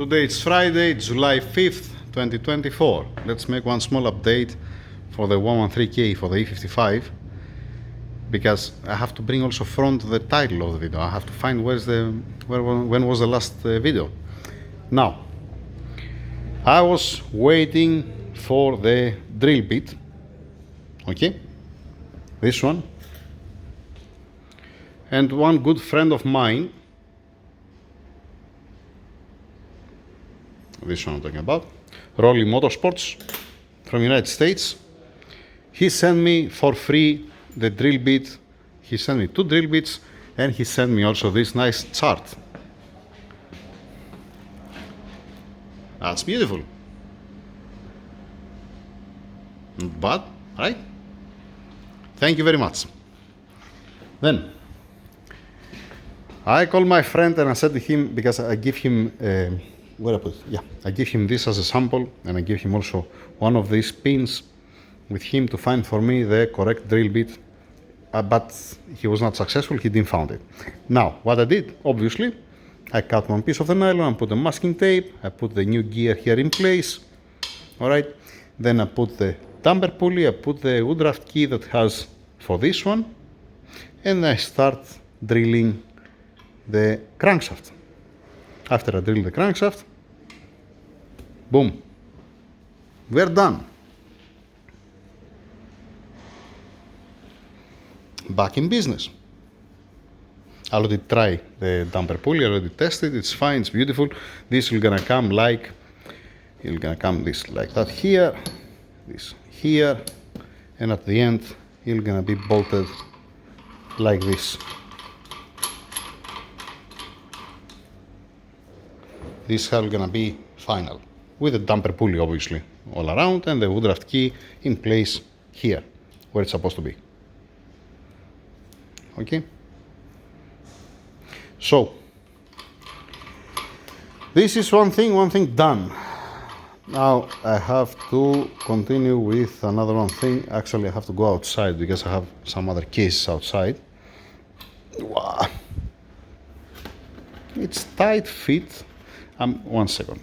Today it's Friday, July 5th, 2024. Let's make one small update for the 113K for the E55, because I have to bring also front the title of the video. I have to find when was the last video. Now, I was waiting for the drill bit, okay, this one, and one good friend of mine, this one I'm talking about, Rolly Motorsports from United States, he sent me for free the drill bit. He sent me 2 drill bits, and he sent me also this nice chart. That's beautiful. Not bad, right? Thank you very much. Then I called my friend and I said to him, because I give him I give him this as a sample, and I give him also one of these pins with him to find for me the correct drill bit, but he was not successful. He didn't find it. Now what I did, obviously, I cut one piece of the nylon and put the masking tape. I put the new gear here in place. All right, then I put the damper pulley, I put the Woodruff key that has for this one, and I start drilling the crankshaft. After I drill the crankshaft, boom, we're done. Back in business. I already tried the damper pulley, I already tested, it's fine, it's beautiful. This will gonna come like, it's gonna come this like that here, this here, and at the end, it's gonna be bolted like this. This is how it's gonna be final, with the damper pulley obviously all around, and the Woodruff key in place here, where it's supposed to be. Okay? So, this is one thing done. Now I have to continue with another one thing. Actually, I have to go outside because I have some other cases outside. Wow. It's tight fit. One second.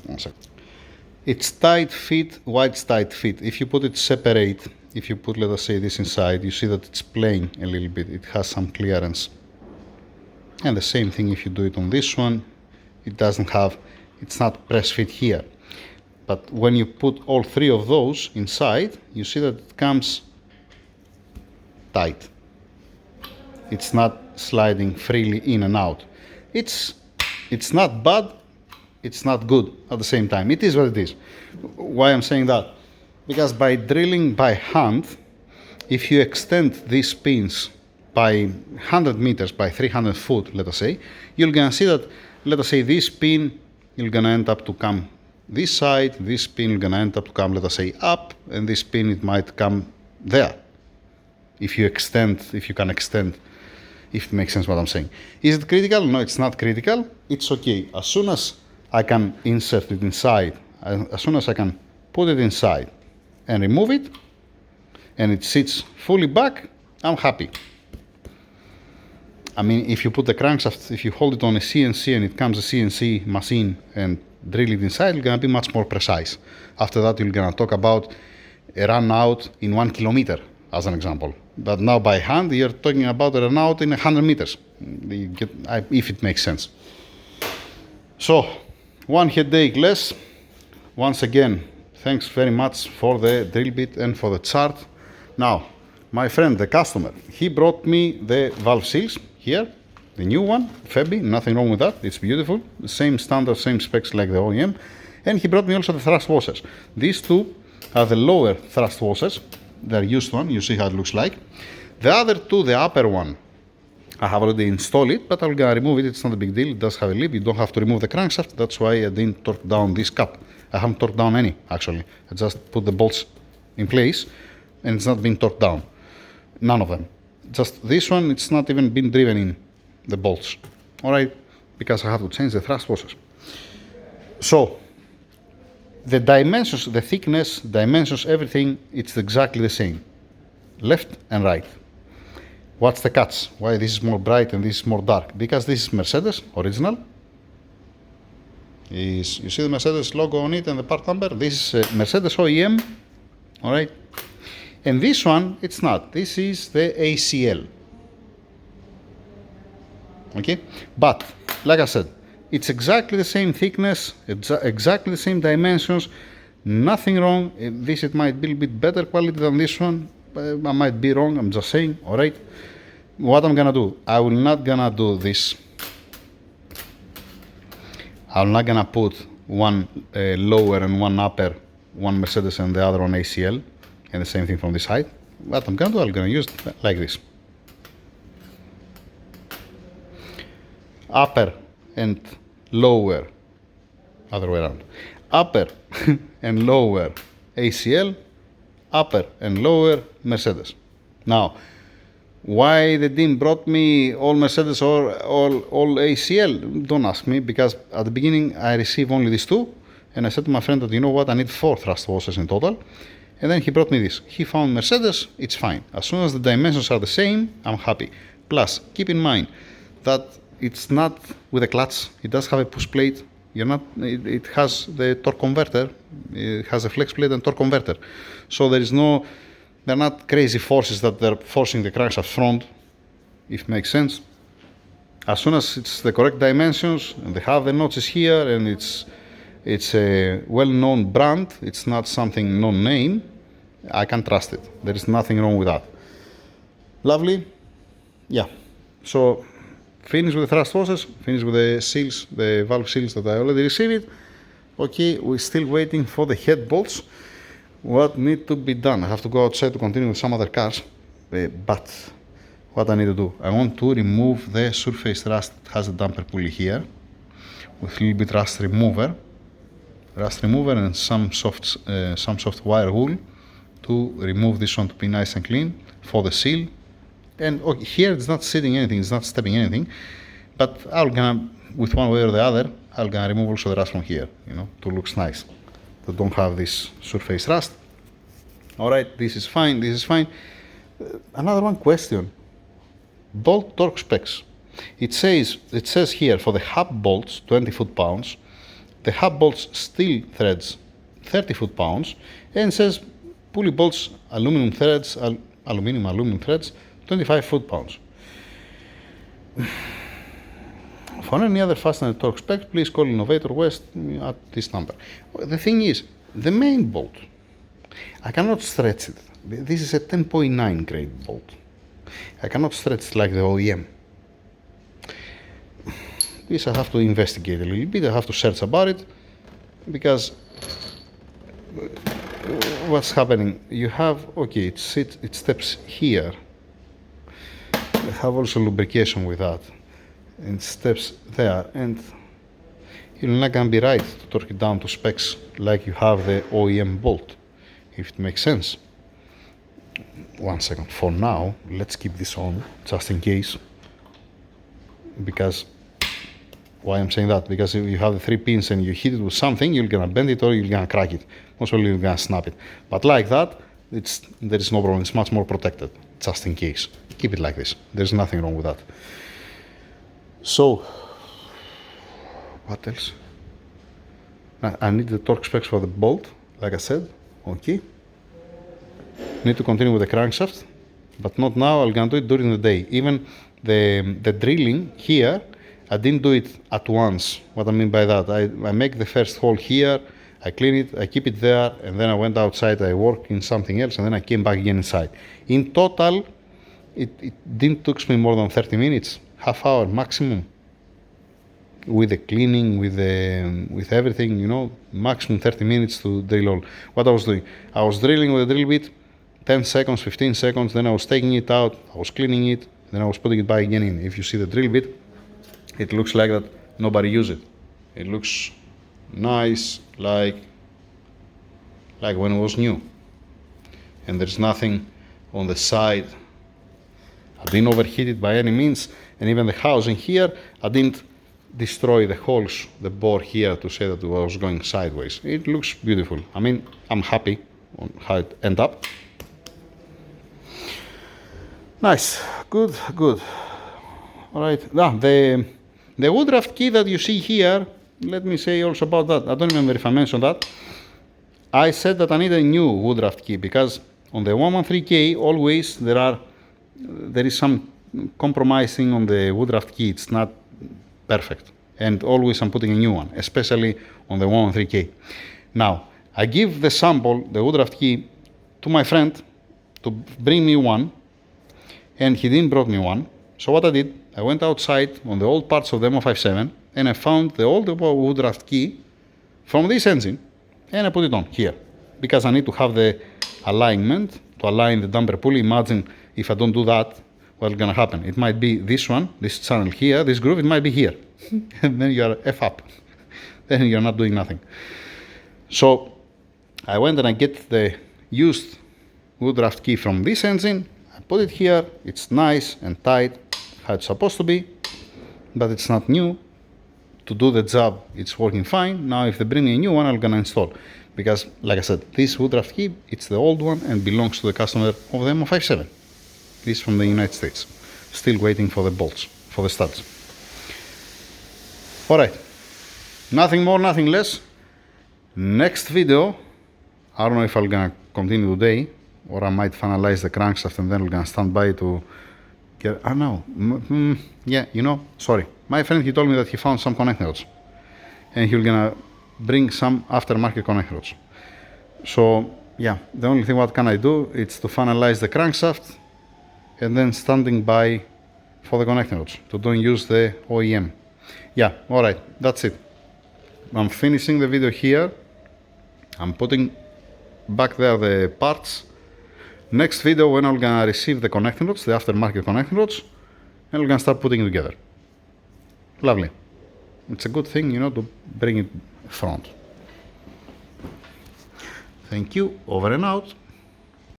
It's tight fit. Why it's tight fit? If you put it separate, if you put, let us say, this inside, you see that it's playing a little bit. It has some clearance. And the same thing if you do it on this one, it doesn't have, it's not press fit here. But when you put all 3 of those inside, you see that it comes tight. It's not sliding freely in and out. It's not bad, it's not good at the same time. It is what it is. Why I'm saying that? Because by drilling by hand, if you extend these pins by 100 meters, by 300 foot, let us say, you're gonna see that, let us say, this pin, you're gonna end up to come this side, this pin is gonna end up to come, let us say, up, and this pin, it might come there. If you can extend, if it makes sense what I'm saying. Is it critical? No, it's not critical. It's okay. As soon as I can insert it inside, as soon as I can put it inside and remove it, and it sits fully back, I'm happy. I mean, if you put the crankshaft, if you hold it on a CNC and it comes a CNC machine and drill it inside, it's gonna be much more precise. After that, you're gonna talk about a run out in 1 kilometer, as an example. But now by hand, you're talking about a run out in 100 meters, if it makes sense. So, one headache less. Once again, thanks very much for the drill bit and for the chart. Now, my friend, the customer, he brought me the valve seals here, the new one, Febi, nothing wrong with that, it's beautiful, the same standard, same specs like the OEM, and he brought me also the thrust washers. These 2 are the lower thrust washers, they're used one, you see how it looks like. The other 2, the upper one, I have already installed it, but I'm gonna remove it, it's not a big deal, it does have a lip, you don't have to remove the crankshaft, that's why I didn't torque down this cap. I haven't torqued down any, actually, I just put the bolts in place, and it's not been torqued down, none of them. Just this one, it's not even been driven in the bolts, all right, because I have to change the thrust washers. So, the dimensions, the thickness, dimensions, everything, it's exactly the same, left and right. What's the catch? Why this is more bright and this is more dark? Because this is Mercedes, original, You see the Mercedes logo on it and the part number? This is Mercedes OEM, all right? And this one, it's not. This is the ACL. Okay? But, like I said, it's exactly the same thickness, exactly the same dimensions, nothing wrong. This, it might be a bit better quality than this one. I might be wrong, I'm just saying, all right? What I'm gonna do, I will not gonna do this. I'm not gonna put one lower and one upper, one Mercedes and the other on ACL, and the same thing from this side. What I'm gonna do, I'm gonna use it like this. Upper and lower, other way around. Upper and lower ACL, upper and lower Mercedes. Now, why the team brought me all Mercedes or all ACL? Don't ask me, because at the beginning I received only these two, and I said to my friend that, you know what, I need 4 thrust washers in total. And then he brought me this. He found Mercedes, it's fine. As soon as the dimensions are the same, I'm happy. Plus, keep in mind that it's not with a clutch. It does have a push plate. It has the torque converter. It has a flex plate and torque converter. So they're not crazy forces that they're forcing the crankshaft front, if it makes sense. As soon as it's the correct dimensions, and they have the notches here, and it's a well-known brand, it's not something non-name, I can trust it. There is nothing wrong with that. Lovely. Yeah. So, finish with the thrust forces, finish with the seals, the valve seals that I already received. Okay, we're still waiting for the head bolts. What needs to be done? I have to go outside to continue with some other cars, but what I need to do, I want to remove the surface rust that has a damper pulley here with a little bit rust remover and some soft wire wool to remove this one to be nice and clean for the seal. And okay, here it's not sitting anything, it's not stepping anything, but I'm gonna, with one way or the other, I'm gonna remove also the rust from here, to look nice. That don't have this surface rust. All right, this is fine, this is fine. Another one question. Bolt torque specs. It says here for the hub bolts, 20 foot-pounds, the hub bolts steel threads, 30 foot-pounds, and it says pulley bolts, aluminum threads, 25 foot-pounds. For any other fastener torque specs, please call Innovator West at this number. The thing is, the main bolt, I cannot stretch it. This is a 10.9 grade bolt. I cannot stretch it like the OEM. This I have to investigate a little bit. I have to search about it, because what's happening? You have, okay, it steps here. I have also lubrication with that. And steps there, and you're not gonna be right to torque it down to specs like you have the OEM bolt, if it makes sense. One second, for now, let's keep this on, just in case. Because, why I'm saying that? Because if you have the 3 pins and you hit it with something, you're gonna bend it or you're gonna crack it. Most probably you're gonna snap it. But like that, there is no problem, it's much more protected, just in case. Keep it like this, there's nothing wrong with that. So, what else? I need the torque specs for the bolt, like I said. Okay. Need to continue with the crankshaft, but not now. I'm gonna do it during the day. Even the drilling here, I didn't do it at once. What I mean by that, I make the first hole here, I clean it, I keep it there, and then I went outside, I worked in something else, and then I came back again inside. In total, it didn't took me more than 30 minutes. Half hour maximum, with the cleaning, with everything, maximum 30 minutes to drill all. What I was doing, I was drilling with a drill bit, 10 seconds, 15 seconds, then I was taking it out, I was cleaning it, then I was putting it back again in. If you see the drill bit, it looks like that nobody used it. It looks nice, like when it was new. And there's nothing on the side. I didn't overheat it by any means. And even the housing here, I didn't destroy the holes, the bore here, to say that it was going sideways. It looks beautiful. I mean, I'm happy on how it ended up. Nice, good. All right, now the Woodruff key that you see here, let me say also about that. I don't remember if I mentioned that. I said that I need a new Woodruff key because on the 113K always there is some compromising on the Woodruff key. It's not perfect, and always I'm putting a new one, especially on the 113K. Now I give the sample, the Woodruff key, to my friend to bring me one, and he didn't brought me one. So what I did, I went outside on the old parts of the E57 and I found the old Woodruff key from this engine, and I put it on here because I need to have the alignment to align the damper pulley. Imagine if I don't do that, what's gonna happen? It might be this one, this channel here, this groove, it might be here. And then you are F up. Then you're not doing nothing. So I went and I get the used Woodruff key from this engine. I put it here. It's nice and tight, how it's supposed to be, but it's not new. To do the job, it's working fine. Now if they bring me a new one, I'm gonna install. Because, like I said, this Woodruff key, it's the old one and belongs to the customer of the M57. This is from the United States. Still waiting for the bolts, for the studs. Alright, nothing more, nothing less. Next video, I don't know if I'm gonna continue today, or I might finalize the crankshaft and then we're gonna stand by to get, I don't know, yeah, you know, sorry. My friend, he told me that he found some connecting rods and he's gonna bring some aftermarket connecting rods. So yeah, the only thing what can I do is to finalize the crankshaft and then standing by for the connecting rods, to don't use the OEM. Yeah, alright, that's it. I'm finishing the video here. I'm putting back there the parts. Next video when I'm gonna receive the connecting rods, the aftermarket connecting rods, and we're gonna start putting it together. Lovely. It's a good thing, you know, to bring it front. Thank you, over and out.